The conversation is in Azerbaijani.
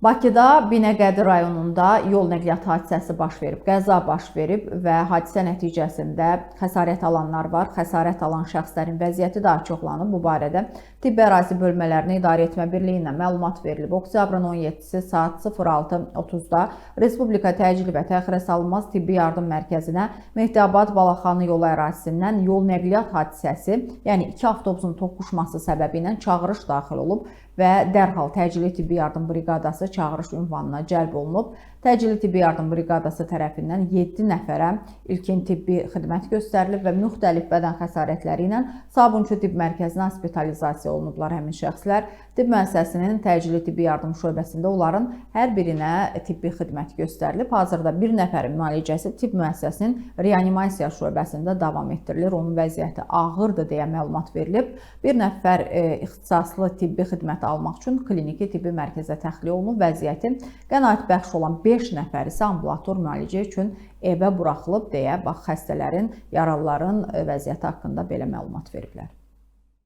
Bakıda Binəqədi rayonunda yol nəqliyyat hadisəsi baş verib, qəza baş verib və hadisə nəticəsində xəsarət alanlar var. Xəsarət alan şəxslərin vəziyyəti də açıqlanıb. Bu barədə Tibbi Ərazi Bölmələrini İdarə Etmə Birliyindən məlumat verilib. Oktyabrın 17-si saat 06:30-da Respublika Təcili və Təxirə Salınmaz Tibbi Yardım Mərkəzinə Mehdabad Balaxanı yolu ərazisindən yol nəqliyyat hadisəsi, yəni iki avtobusun toqquşması səbəbi ilə çağırış daxil olub və dərhal təcili tibbi yardım briqadası çağırış ünvanına cəlb olunub. Təcili tibbi yardım briqadası tərəfindən 7 nəfərə ilkin tibbi xidmət göstərilib və müxtəlif bədən xəsarətləri ilə Sabunçu Tibb Mərkəzinə hospitalizasiya olunublar həmin şəxslər. Tibb müəssisəsinin təcili tibbi yardım şöbəsində onların hər birinə tibbi xidmət göstərilib. Hazırda bir nəfərin müalicəsi tibb müəssisəsinin reanimasiya şöbəsində davam etdirilir. Onun vəziyyəti ağırdır deyə məlumat verilib. Bir nəfər ixtisaslı tibbi xidmət almaq üçün kliniki tibbi mərkəzə təxliyə olunub. Vəziyyəti qənaətbəxş olan 5 nəfər isə ambulator müalicə üçün evə buraxılıb deyə xəstələrin, yaralıların vəziyyəti haqqında belə məlumat veriblər.